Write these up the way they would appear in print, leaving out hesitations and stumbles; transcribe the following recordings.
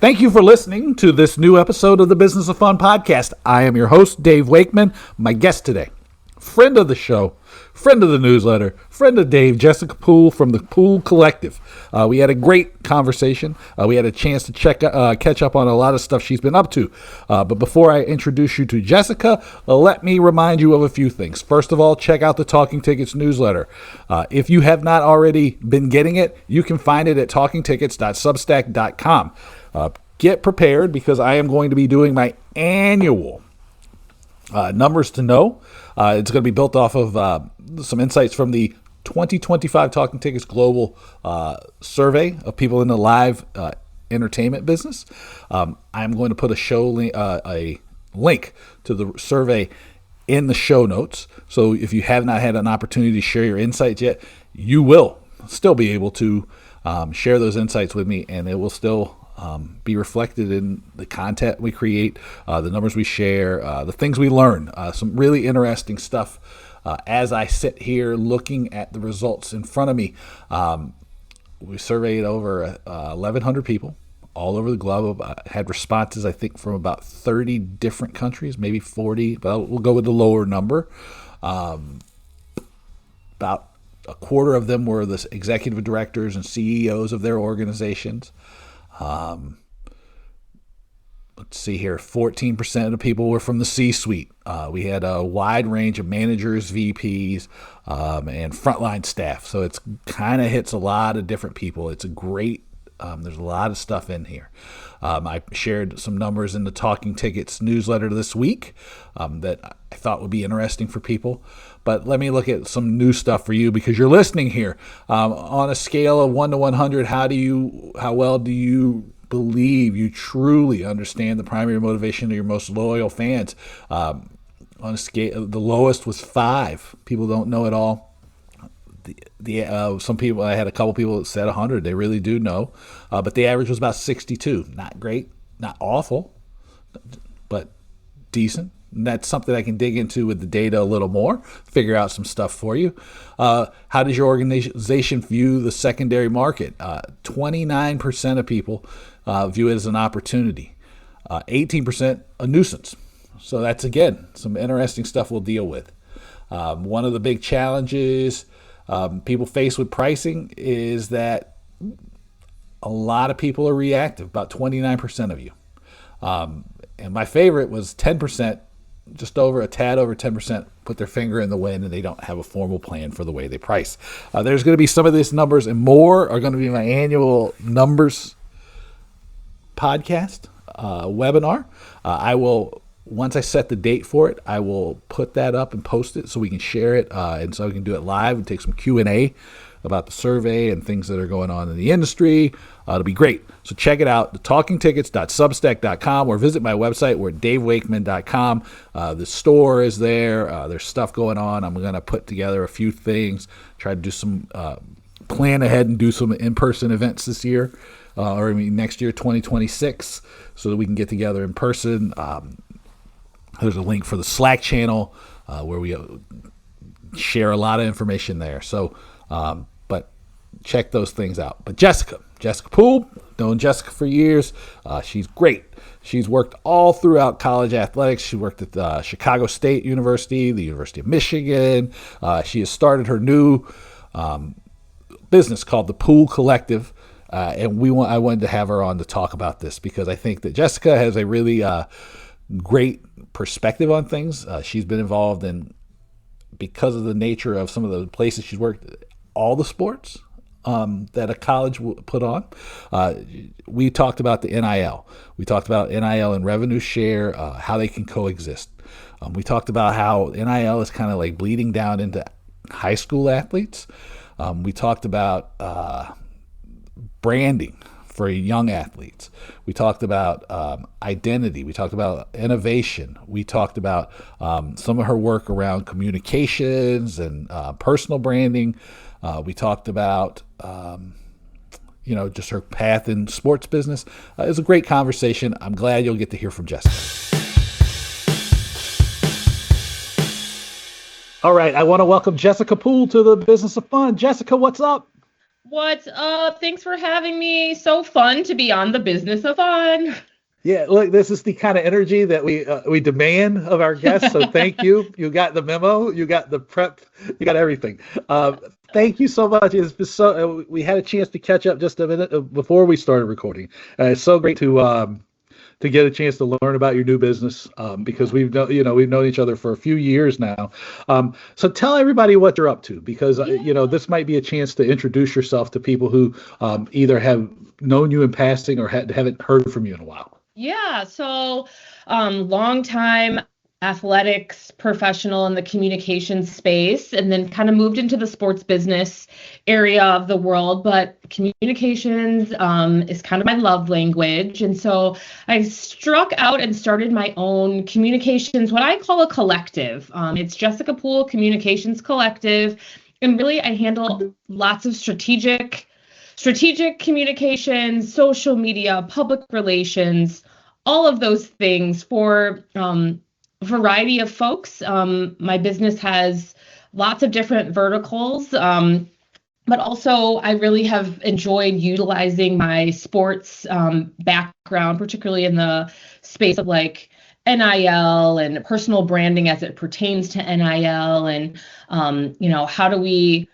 Thank you for listening to this new episode of the Business of Fun podcast. I am your host, Dave Wakeman. My guest today, friend of the show, friend of the newsletter, friend of Dave, Jessica Poole from the Poole Collective. We had a great conversation. We had a chance to catch up on a lot of stuff she's been up to. But before I introduce you to Jessica, let me remind you of a few things. First of all, check out the Talking Tickets newsletter. If you have not already been getting it, you can find it at talkingtickets.substack.com. Get prepared because I am going to be doing my annual numbers to know. It's going to be built off of some insights from the 2025 Talking Tickets Global survey of people in the live entertainment business. I'm going to put a link to the survey in the show notes. So if you have not had an opportunity to share your insights yet, you will still be able to share those insights with me, and it will still be reflected in the content we create, the numbers we share, the things we learn, some really interesting stuff. As I sit here looking at the results in front of me, we surveyed over 1,100 people all over the globe. Had responses, I think, from about 30 different countries, maybe 40, but we'll go with the lower number. About a quarter of them were the executive directors and CEOs of their organizations. Let's see here, 14% of the people were from the C-suite. We had a wide range of managers, VPs, and frontline staff. So it's kind of hits a lot of different people. It's a great, there's a lot of stuff in here. I shared some numbers in the Talking Tickets newsletter this week that I thought would be interesting for people. But let me look at some new stuff for you because you're listening here. On a scale of 1 to 100, how well do you believe you truly understand the primary motivation of your most loyal fans? On a scale, the lowest was 5. People don't know it all. Some people, I had a couple people that said 100. They really do know, but the average was about 62. Not great, not awful, but decent. And that's something I can dig into with the data a little more, figure out some stuff for you. How does your organization view the secondary market? 29% of people view it as an opportunity. 18% a nuisance. So that's, again, some interesting stuff we'll deal with. One of the big challenges people face with pricing is that a lot of people are reactive, about 29% of you. And my favorite was 10%. Just over a tad over 10% put their finger in the wind and they don't have a formal plan for the way they price. There's going to be some of these numbers and more are going to be my annual numbers podcast webinar. I will, once I set the date for it, I will put that up and post it so we can share it and so we can do it live and take some Q&A about the survey and things that are going on in the industry. It'll be great. So check it out, talkingtickets.substack.com, or visit my website. We're at davewakeman.com. The store is there. There's stuff going on. I'm going to put together a few things, try to do some plan ahead and do some in-person events this year, next year, 2026, so that we can get together in person. There's a link for the Slack channel where we share a lot of information there. So, but check those things out. But Jessica Poole, known Jessica for years. She's great. She's worked all throughout college athletics. She worked at Chicago State University, the University of Michigan. She has started her new business called the Poole Collective. And I wanted to have her on to talk about this because I think that Jessica has a really great perspective on things. She's been involved in, because of the nature of some of the places she's worked, all the sports that a college put on. We talked about the NIL. We talked about NIL and revenue share, how they can coexist. We talked about how NIL is kind of like bleeding down into high school athletes. We talked about branding for young athletes. We talked about identity. We talked about innovation. We talked about some of her work around communications and personal branding. We talked about just her path in sports business. It was a great conversation. I'm glad you'll get to hear from Jessica. All right, I want to welcome Jessica Poole to the Business of Fun. Jessica, what's up? What's up? Thanks for having me. So fun to be on the business of fun. Yeah, look, this is the kind of energy that we demand of our guests. So thank you. You got the memo. You got the prep. You got everything. Thank you so much. It's been so. We had a chance to catch up just a minute before we started recording. It's so great to get a chance to learn about your new business because we've known each other for a few years now. So tell everybody what you're up to because Yeah. this might be a chance to introduce yourself to people who either have known you in passing or haven't heard from you in a while. Yeah. Long time athletics professional in the communications space, and then kind of moved into the sports business area of the world. But communications is kind of my love language. And so I struck out and started my own communications, what I call a collective. It's Jessica Poole Communications Collective. And really, I handle lots of strategic communications, social media, public relations, all of those things for a variety of folks. My business has lots of different verticals, but also I really have enjoyed utilizing my sports background, particularly in the space of like NIL and personal branding as it pertains to NIL, and how do we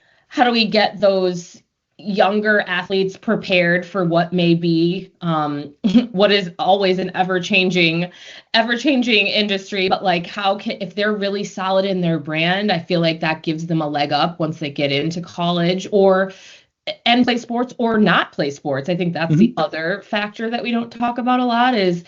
get those younger athletes prepared for what may be what is always an ever changing industry, but like how can, if they're really solid in their brand, I feel like that gives them a leg up once they get into college or and play sports or not play sports. I think that's the Mhm. other factor that we don't talk about a lot is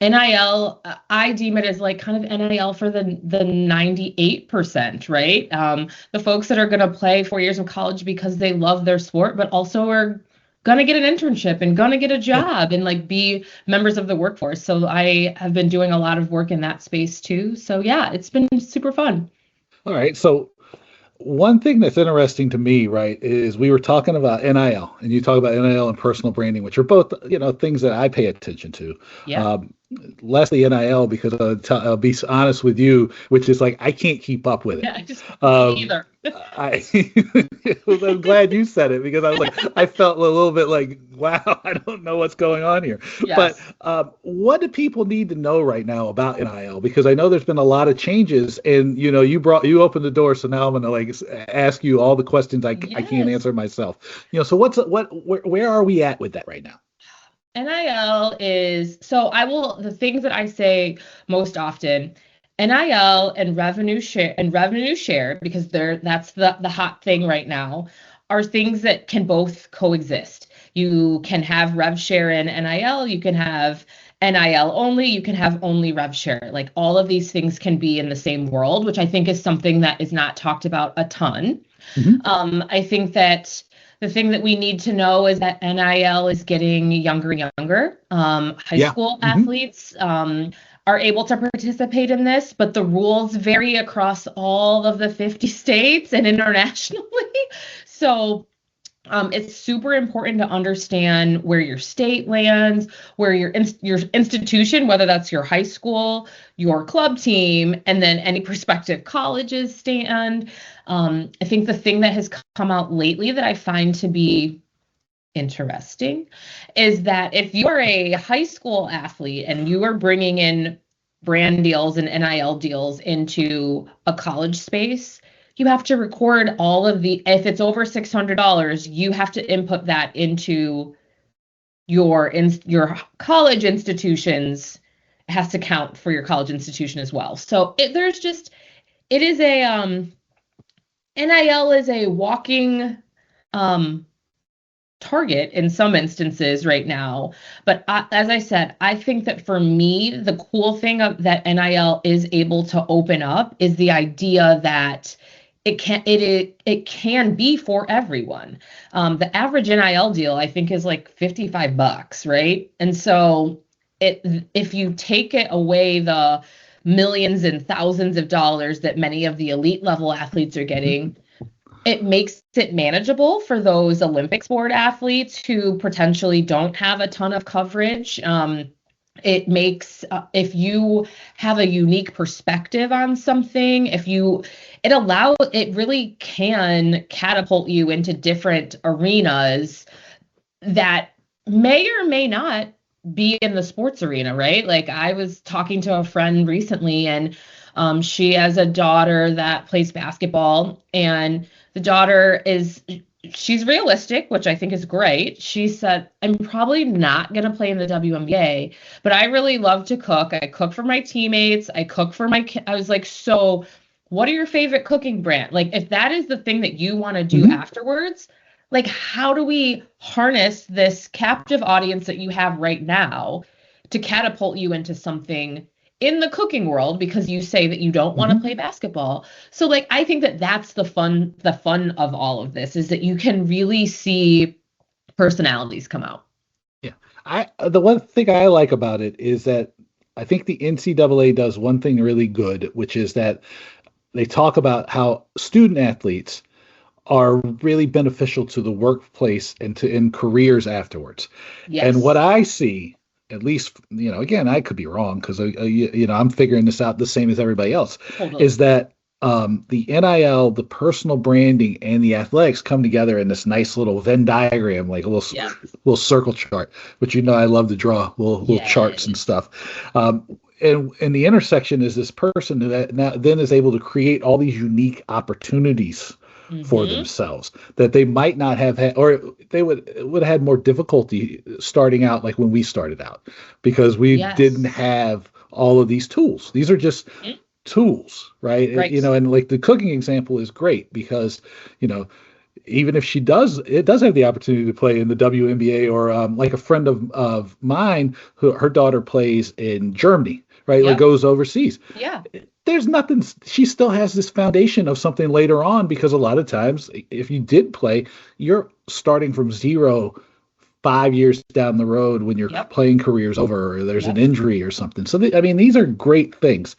NIL. I deem it as like kind of NIL for the 98%, right? The folks that are going to play 4 years of college because they love their sport, but also are going to get an internship and going to get a Yeah. job and like be members of the workforce. So I have been doing a lot of work in that space too. So yeah, it's been super fun. All right. So one thing that's interesting to me, right, is we were talking about NIL, and you talk about NIL and personal branding, which are both, things that I pay attention to. Yeah. Um, Less the NIL because I'll be honest with you, which is like I can't keep up with it. Yeah, I just me Um, either. I I'm glad you said it because I was like I felt a little bit like wow I don't know what's going on here. But Yes. what do people need to know right now about NIL? Because I know there's been a lot of changes, and you opened the door, so now I'm gonna like ask you all the questions I can't Yes. answer myself. So where are we at with that right now? NIL is so the things that I say most often, NIL and revenue share, because that's the hot thing right now, are things that can both coexist. You can have rev share in NIL, you can have NIL only, you can have only rev share. Like all of these things can be in the same world, which I think is something that is not talked about a ton. Hmm. I think that the thing that we need to know is that NIL is getting younger and younger. High Yeah. school Hmm. athletes are able to participate in this, but the rules vary across all of the 50 states and internationally. So it's super important to understand where your state lands, where your institution, whether that's your high school, your club team, and then any prospective colleges stand. I think the thing that has come out lately that I find to be interesting is that if you are a high school athlete and you are bringing in brand deals and NIL deals into a college space, you have to record all of if it's over $600, you have to input that into your college institutions. It has to count for your college institution as well. So it is a NIL is a walking um target in some instances right now. But as I said, I think that for me, the cool thing that NIL is able to open up is the idea that it can be for everyone. The average NIL deal, I think, is like $55, right? And so if you take it away the millions and thousands of dollars that many of the elite level athletes are getting, it makes it manageable for those Olympic sport athletes who potentially don't have a ton of coverage. It makes, if you have a unique perspective on something, it really can catapult you into different arenas that may or may not be in the sports arena, right? Like I was talking to a friend recently, and she has a daughter that plays basketball, and the daughter she's realistic, which I think is great. She said, I'm probably not going to play in the WNBA, but I really love to cook. I cook for my teammates. I cook for my I was like, so what are your favorite cooking brand? Like, if that is the thing that you want to do Mhm. afterwards, like, how do we harness this captive audience that you have right now to catapult you into something in the cooking world, because you say that you don't want to Mhm. play basketball? So like I think that that's the fun of all of this, is that you can really see personalities come out. Yeah. The one thing I like about it is that I think the NCAA does one thing really good, which is that they talk about how student athletes are really beneficial to the workplace and to in careers afterwards. And what Yes, I see, at least, again, I could be wrong because I'm figuring this out the same as everybody else, is totally. that the NIL, the personal branding, and the athletics come together in this nice little Venn diagram, like a Yeah. little circle chart, which I love to draw little charts and Yes. stuff. And the intersection is this person that now then is able to create all these unique opportunities for Mm-hmm. themselves that they might not have had, or they would have had more difficulty starting out, like when we started out, because we didn't Yes. have all of these tools. These are just Mhm. tools, right? Right. And like the cooking example is great because, you know, even if it does have the opportunity to play in the WNBA, or like a friend of mine, who her daughter plays in Germany, right? Like Yep. goes overseas. Yeah. There's nothing, she still has this foundation of something later on, because a lot of times if you did play, you're starting from zero 5 years down the road when your Yep. playing career is over, or there's an Yep. injury or something. So I mean, these are great things.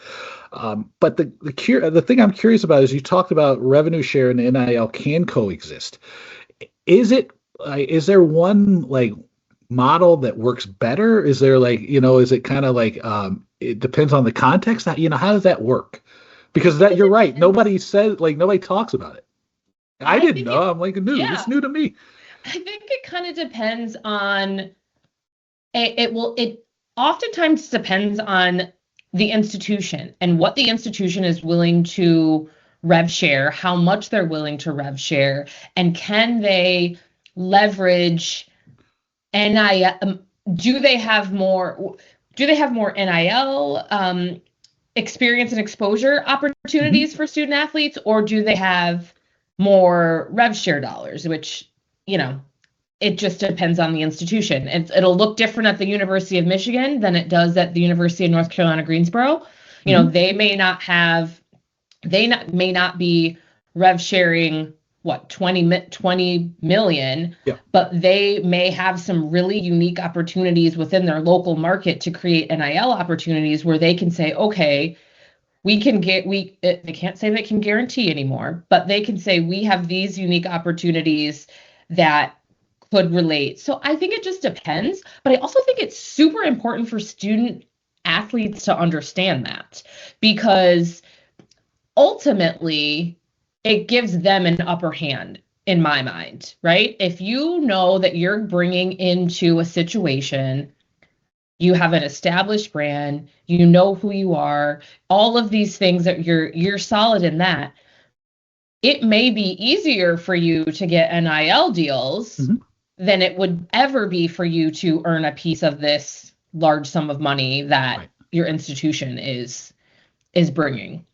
But the thing I'm curious about is, you talked about revenue share and NIL can coexist. Is it is there one like model that works better? Is there like, is it kind of like, it depends on the context? How does that work? I Because think that, you're it right. depends. Nobody says, like, nobody talks about it. I I didn't think know. it, I'm like new. It's yeah, new to me. I think it kind of depends on it oftentimes depends on the institution and what the institution is willing to rev share, how much they're willing to rev share, and can they leverage NIL. Do they have more? Do they have more NIL experience and exposure Mhm. opportunities for student athletes, or do they have more rev share dollars? Which, you know, it just depends on the institution. It'll look different at the University of Michigan than it does at the University of North Carolina, Greensboro. You know, Mhm. they may not have, may not be rev sharing what 20 million, Yeah. but they may have some really unique opportunities within their local market to create NIL opportunities where they can say, okay, we can get they can't say they can guarantee anymore, but they can say we have these unique opportunities that could relate. So I think it just depends, but I also think it's super important for student athletes to understand that, because ultimately it gives them an upper hand in my mind, right? If you know that you're bringing into a situation, you have an established brand, you know who you are, all of these things that you're solid in that, it may be easier for you to get NIL deals Mhm. than it would ever be for you to earn a piece of this large sum of money that Right. your institution is bringing.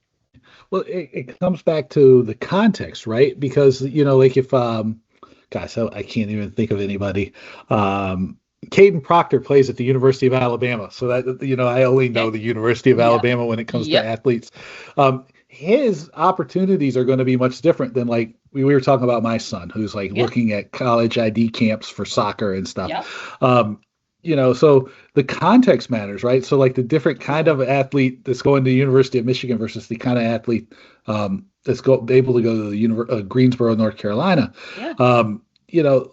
Well, it comes back to the context, right? Because, like if, gosh, I can't even think of anybody. Caden Proctor plays at the University of Alabama. So that, I only know Okay. the University of Yep. Alabama when it comes to Yep. athletes. His opportunities are going to be much different than, like, we were talking about my son, who's like Yep. looking at college ID camps for soccer and stuff. Yep. So the context matters, right? So like the different kind Totally. of athlete that's going to the University of Michigan versus the kind of athlete able to go to the Greensboro, North Carolina. Yeah.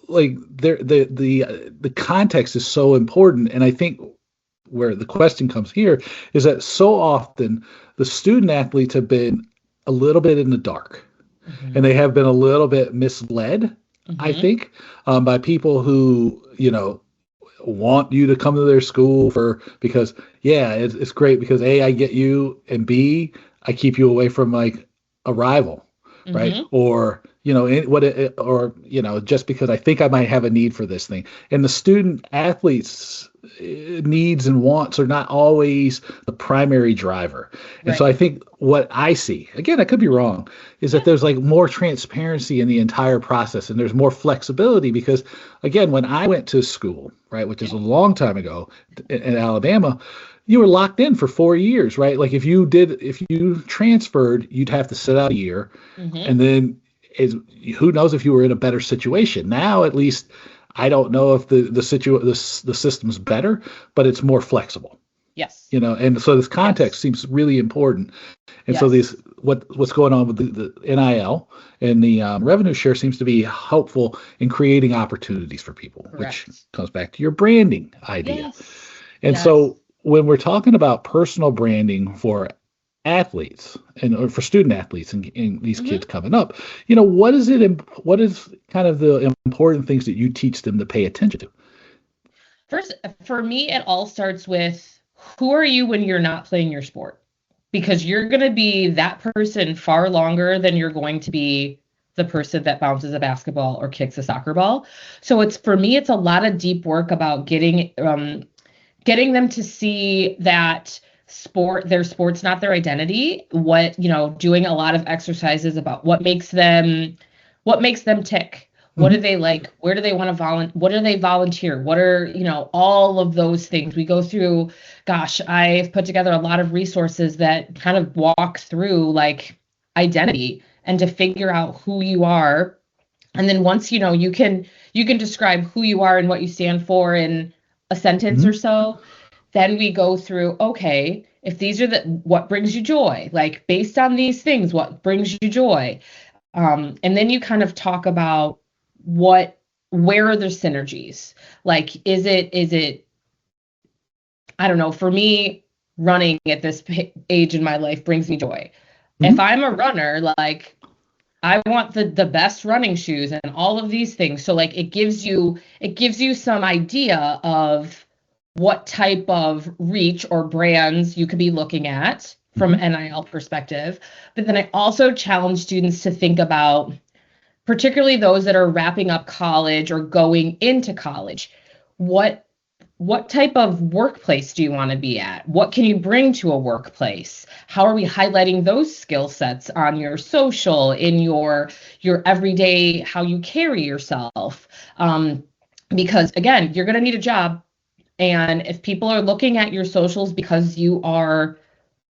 Like the context is so important, and I think where the question comes here is that so often the student athletes have been a little bit in the dark, and they have been a little bit misled, I think, by people who, want you to come to their school because it's great because A, I get you, and B, I keep you away from like a rival, right? Or just because I think I might have a need for this thing. And the student athletes needs and wants are not always the primary driver. And so I think what I see, again, I could be wrong, is that there's like more transparency in the entire process, and there's more flexibility because, again, when I went to school, right, which is a long time ago in Alabama, you were locked in for 4 years, right? Like if you transferred, you'd have to sit out a year, and then who knows if you were in a better situation. Now, at least, I don't know if the system's better, but it's more flexible. Yes. And so this context seems really important. And so what's going on with the NIL and the revenue share seems to be helpful in creating opportunities for people, which comes back to your branding idea. And so when we're talking about personal branding for athletes or for student athletes and these kids coming up, what is kind of the important things that you teach them to pay attention to? First, for me, it all starts with who are you when you're not playing your sport? Because you're going to be that person far longer than you're going to be the person that bounces a basketball or kicks a soccer ball. So for me, it's a lot of deep work about getting them to see that their sport's not their identity. Doing a lot of exercises about what makes them tick. What do they like? Where do they want to what do they volunteer? What are, all of those things we go through. Gosh, I've put together a lot of resources that kind of walk through like identity and to figure out who you are. And then once, you can describe who you are and what you stand for in a sentence or so. Then we go through, okay, if these are what brings you joy, like based on these things, what brings you joy? And then you kind of talk about where are the synergies? Like, is it, I don't know, for me, running at this age in my life brings me joy. If I'm a runner, like I want the best running shoes and all of these things. So like it gives you some idea of what type of reach or brands you could be looking at from an NIL perspective. But then I also challenge students to think about, particularly those that are wrapping up college or going into college, what type of workplace do you want to be at? What can you bring to a workplace? How are we highlighting those skill sets on your social, in your everyday, how you carry yourself? Because again, you're going to need a job. And if people are looking at your socials because you are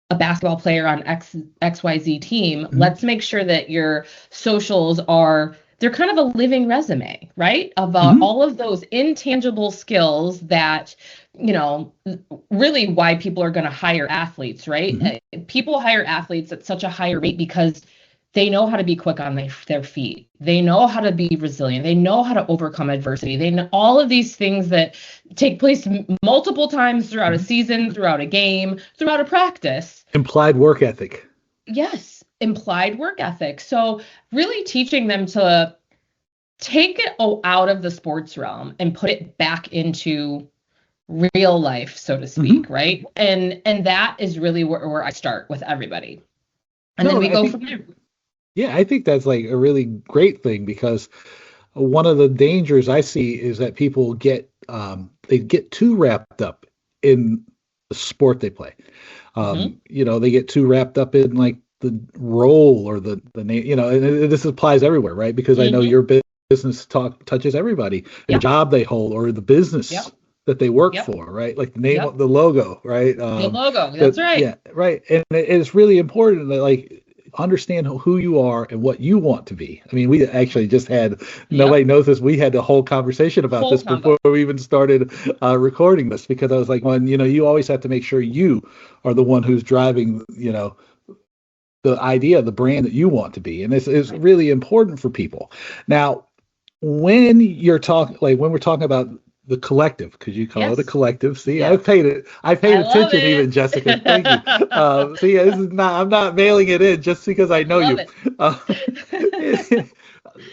a basketball player on XYZ team, let's make sure that your socials they're kind of a living resume, right? Of all of those intangible skills that, really why people are going to hire athletes, right? People hire athletes at such a higher rate because they know how to be quick on their feet. They know how to be resilient. They know how to overcome adversity. They know all of these things that take place multiple times throughout a season, throughout a game, throughout a practice. Implied work ethic. Yes, implied work ethic. So really teaching them to take it out of the sports realm and put it back into real life, so to speak, right? And that is really where I start with everybody. And then we go from there. Yeah, I think that's like a really great thing because one of the dangers I see is that people get too wrapped up in the sport they play. They get too wrapped up in like the role or the name, and this applies everywhere, right? Because I know your business touches everybody, the job they hold or the business that they work for, right? Like the name, the logo, right? The logo, that's right. Yeah, right. And it's really important that like understand who you are and what you want to be. I mean, we actually just had, nobody knows this, we had a whole conversation about this before we even started recording this, because I was like, you always have to make sure you are the one who's driving, the idea, the brand that you want to be. And this is really important for people. Now, when we're talking about the collective, because you call it a Yes. collective. See, Yes. I paid I love attention even, it. Jessica. Thank you. See, this is not, I'm not mailing it in just because I know Love you. it. Uh,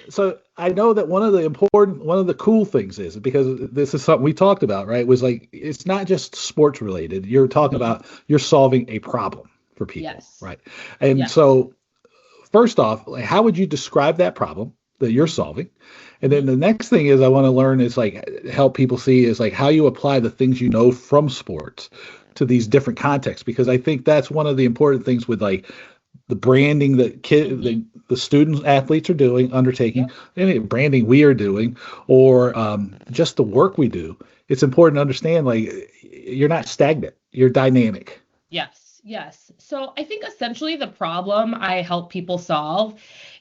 so I know that one of the cool things is because this is something we talked about, right? Was like, it's not just sports related. You're talking Mhm. about, you're solving a problem for people, Yes. right? And Yes. so first off, like, how would you describe that problem that you're solving? And then Mhm. the next thing is I want to learn is like help people see is like how you apply the things you know from sports to these different contexts, because I think that's one of the important things with like the branding that Mhm. the student athletes are doing, undertaking, Yep. any branding we are doing, or just the work we do. It's important to understand like you're not stagnant, you're dynamic. Yes. Yes. So I think essentially the problem I help people solve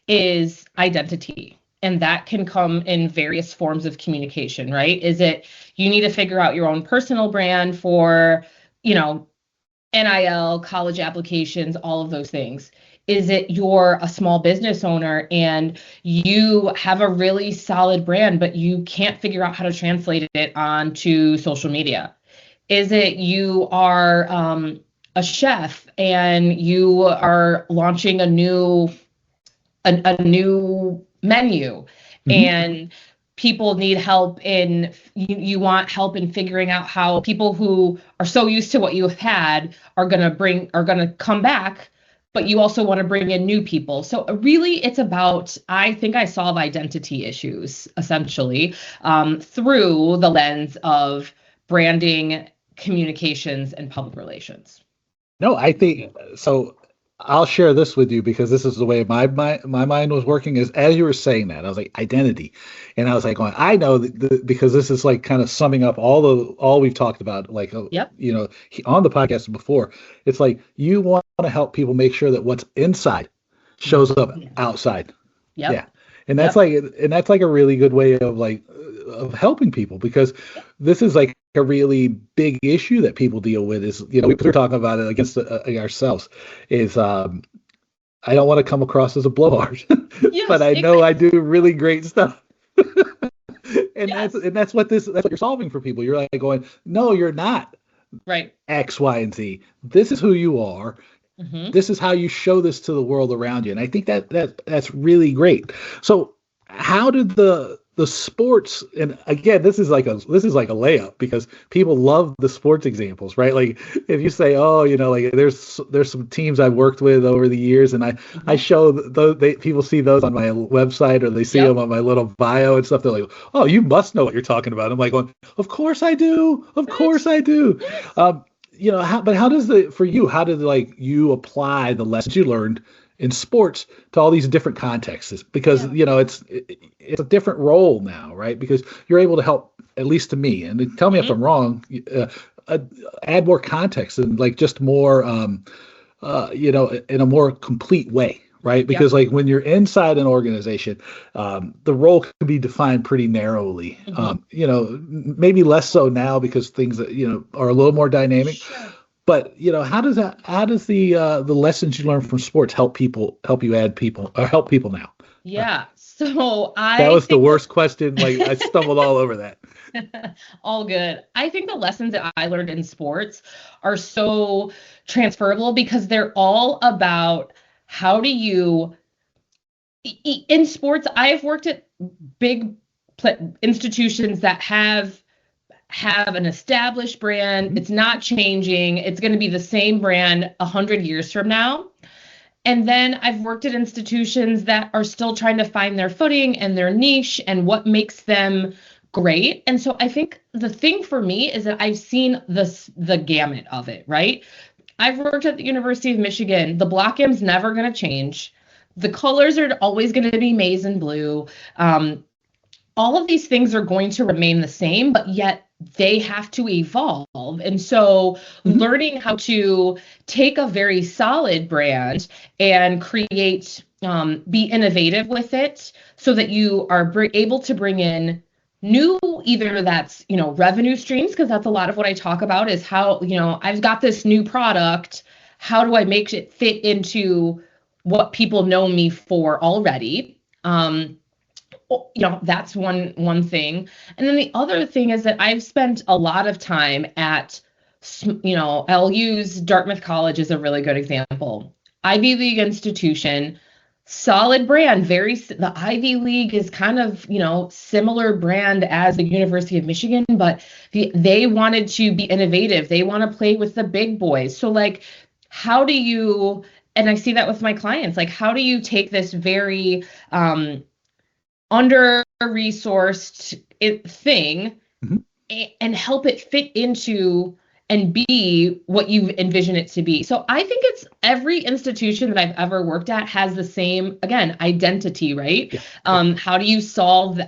is identity. And that can come in various forms of communication, right? Is it you need to figure out your own personal brand for, you know, NIL, college applications, all of those things? Is it you're a small business owner and you have a really solid brand, but you can't figure out how to translate it onto social media? Is it you are a chef and you are launching a new menu Mhm. and people need help in you want help in figuring out how people who are so used to what you've had are going to come back, but you also want to bring in new people. So really it's about, I think I solve identity issues essentially through the lens of branding, communications, and public relations. No, I think so. I'll share this with you because this is the way my mind was working. Is as you were saying that, I was like identity, and I was like going, I know because this is like kind of summing up all we've talked about, like Yep. on the podcast before. It's like you want to help people make sure that what's inside shows Mhm. up outside. Yeah. Yep. And Yep. that's like a really good way of like of helping people because Yep. this is like a really big issue that people deal with is, we're talking about it against ourselves is, I don't want to come across as a blowhard, but Yes, I know I exactly. do really great stuff. And Yes. that's what you're solving for people. You're like going, no, you're not Right. X, Y, and Z. This is who you are. Hmm. This is how you show this to the world around you, and I think that's really great. So how did the sports, and again, this is like a layup because people love the sports examples, right? Like if you say, oh, like there's some teams I've worked with over the years, and I Hmm. show those, people see those on my website or they see them Yep. on my little bio and stuff. They're like, oh, you must know what you're talking about. I'm like going, of course I do, of course Yes. I do. Yes. um, but how does for you, how did like you apply the lessons you learned in sports to all these different contexts? Because, Yeah. it's a different role now, right? Because you're able to help, at least to me, and tell me if Hmm. I'm wrong, uh, add more context and like just more, in a more complete way, right? Yep. Because like when you're inside an organization, the role can be defined pretty narrowly. Hmm. Maybe less so now because things that are a little more dynamic. Sure. But how does the lessons you learn from sports help you add people or help people now? Yeah. So That I was the think worst question. Like I stumbled all over that. all good. I think the lessons that I learned in sports are so transferable because they're all about how do you in sports. I've worked at big institutions that have an established brand. Mhm. It's not changing. It's going to be the same brand 100 years from now. And then I've worked at institutions that are still trying to find their footing and their niche and what makes them great. And so I think the thing for me is that I've seen the gamut of it, right? I've worked at the University of Michigan. The block M's never going to change. The colors are always going to be maize and blue. Um, all of these things are going to remain the same, but yet they have to evolve. And so, Mhm. learning how to take a very solid brand and create, be innovative with it so that you are able to bring in new, either that's, revenue streams, because that's a lot of what I talk about is how, I've got this new product. How do I make it fit into what people know me for already? that's one thing. And then the other thing is that I've spent a lot of time at, I'll use Dartmouth College as a really good example. Ivy League institution, solid brand, the Ivy League is kind of, similar brand as the University of Michigan, but they wanted to be innovative. They want to play with the big boys. So like, how do you, and I see that with my clients, like, how do you take this very under-resourced thing Mhm. and help it fit into and be what you envision it to be? So I think it's every institution that I've ever worked at has the same, again, identity, right? Yeah. How do you solve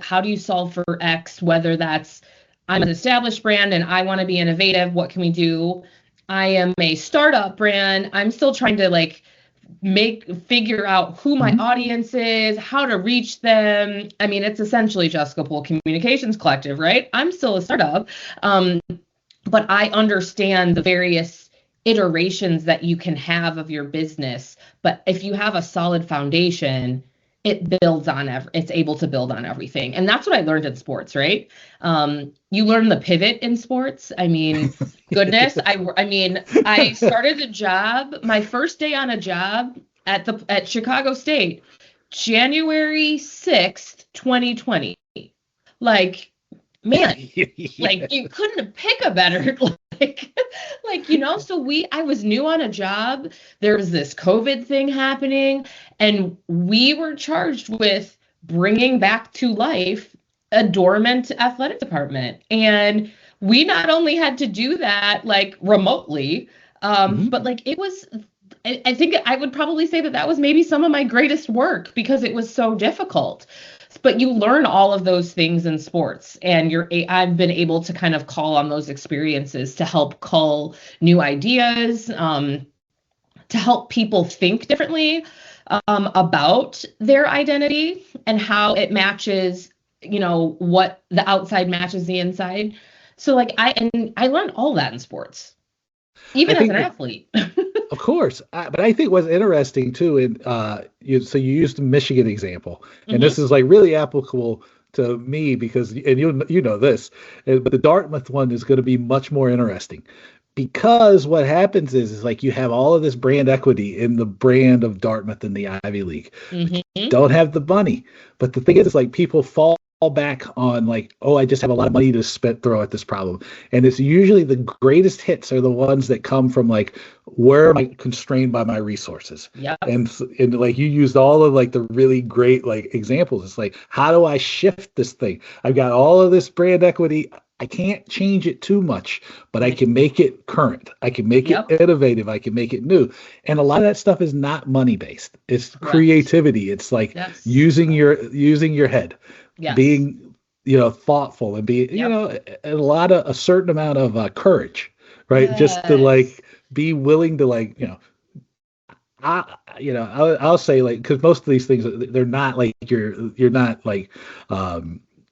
for X, whether that's I'm an established brand and I want to be innovative, what can we do? I am a startup brand. I'm still trying to like figure out who my Mhm. audience is, how to reach them. I mean, it's essentially Jessica Poole Communications Collective, right? I'm still a startup, but I understand the various iterations that you can have of your business. But if you have a solid foundation, it's able to build on everything. And that's what I learned in sports, right? You learn the pivot in sports. I mean, goodness, I started a job, my first day on a job at Chicago State, January 6th, 2020. Like, man, like you couldn't pick a better like so I was new on a job. There was this COVID thing happening, and we were charged with bringing back to life a dormant athletic department. And we not only had to do that like remotely, Mhm. but like it was, I think I would probably say that was maybe some of my greatest work because it was so difficult. But you learn all of those things in sports, and I've been able to kind of call on those experiences to help cull new ideas, to help people think differently about their identity and how it matches, what the outside matches the inside. So like I learned all that in sports, I even as think an that, athlete. of course, but I think what's interesting too, and so you used the Michigan example, and Hmm. this is like really applicable to me because, and you know this, but the Dartmouth one is going to be much more interesting because what happens is like you have all of this brand equity in the brand of Dartmouth in the Ivy League, but you Hmm. don't have the money. But the thing is like people fall back on like, oh, I just have a lot of money to throw at this problem. And it's usually the greatest hits are the ones that come from like, where am I constrained by my resources? Yep. And like you used all of like the really great like examples. It's like, how do I shift this thing? I've got all of this brand equity. I can't change it too much, but I can make it current. I can make it Yep. innovative. I can make it new. And a lot of that stuff is not money based. It's Correct. creativity. It's like Yes. using your head, Yes. being thoughtful, and being Yep. a certain amount of courage, right? Just to Yes. like be willing to like I'll say like because most of these things they're not like you're not like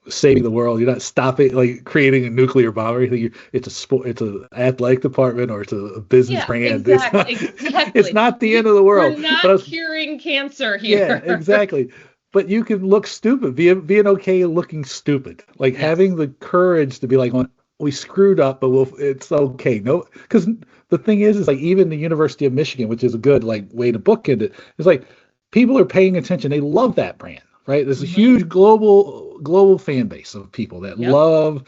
saving the world. You're not stopping like creating a nuclear bomb or anything. It's a sport. It's an athletic department or it's a business Yeah, brand. It's exactly. not the end of the We're world. But I not was, curing cancer yeah, here. exactly. But you can look stupid, being okay looking stupid, like Yes. having the courage to be like, "Oh, we screwed up, but it's okay." No, because the thing is like even the University of Michigan, which is a good like way to bookend it, is like people are paying attention. They love that brand, right? There's a Hmm. huge global fan base of people that Yep. love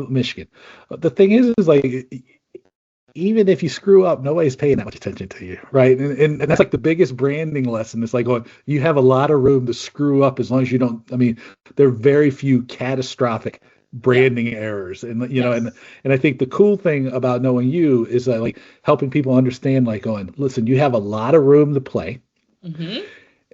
Michigan. The thing is like even if you screw up, nobody's paying that much attention to you, right? And that's like the biggest branding lesson. It's like, going, you have a lot of room to screw up as long as you don't. I mean, there are very few catastrophic Yep. branding errors, and Yes. and I think the cool thing about knowing you is like helping people understand, like, going, listen, you have a lot of room to play, Hmm.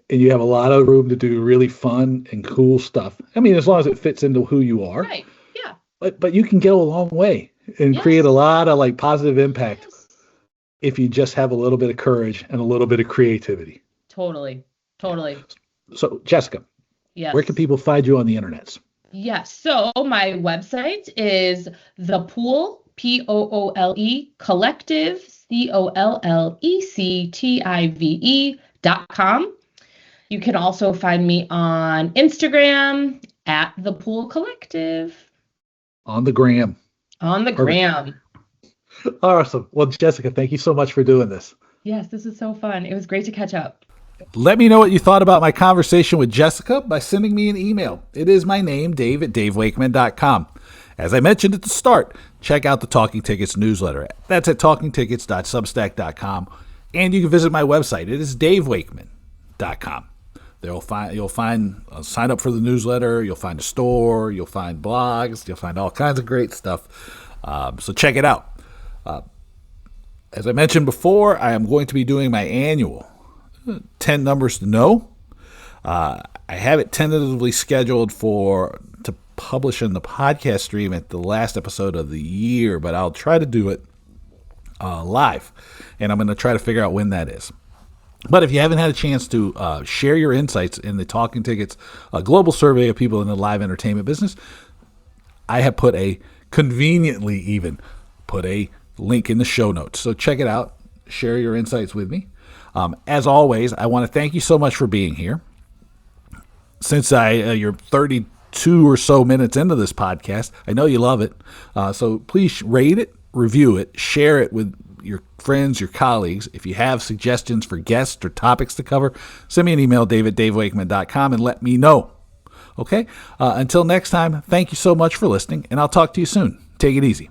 and you have a lot of room to do really fun and cool stuff. I mean, as long as it fits into who you are, Right. Yeah. but you can go a long way and create a Yes. lot of like positive impact Yes. if you just have a little bit of courage and a little bit of creativity. Totally. Yeah. Totally. So, Jessica, where can Yes. people find you on the internet? Yes. So my website is the Poole, Poole Collective, Collective.com. You can also find me on Instagram at the Poole Collective. On the gram. On the Perfect. gram. Awesome. Well, Jessica, thank you so much for doing this. Yes, this is so fun. It was great to catch up. Let me know what you thought about my conversation with Jessica by sending me an email. It is my name, Dave at davewakeman.com. As I mentioned at the start, check out the Talking Tickets newsletter. That's at talkingtickets.substack.com. And you can visit my website. It is davewakeman.com. You'll find sign up for the newsletter. You'll find a store. You'll find blogs. You'll find all kinds of great stuff. So check it out. As I mentioned before, I am going to be doing my annual 10 Numbers to Know. I have it tentatively scheduled to publish in the podcast stream at the last episode of the year, but I'll try to do it live, and I'm going to try to figure out when that is. But if you haven't had a chance to share your insights in the Talking Tickets global survey of people in the live entertainment business, I have conveniently put a link in the show notes. So check it out. Share your insights with me. As always, I want to thank you so much for being here. Since you're 32 or so minutes into this podcast, I know you love it. So please rate it, review it, share it with your friends, your colleagues. If you have suggestions for guests or topics to cover, send me an email, dave@davewakeman.com, and let me know. Okay? Until next time, thank you so much for listening, and I'll talk to you soon. Take it easy.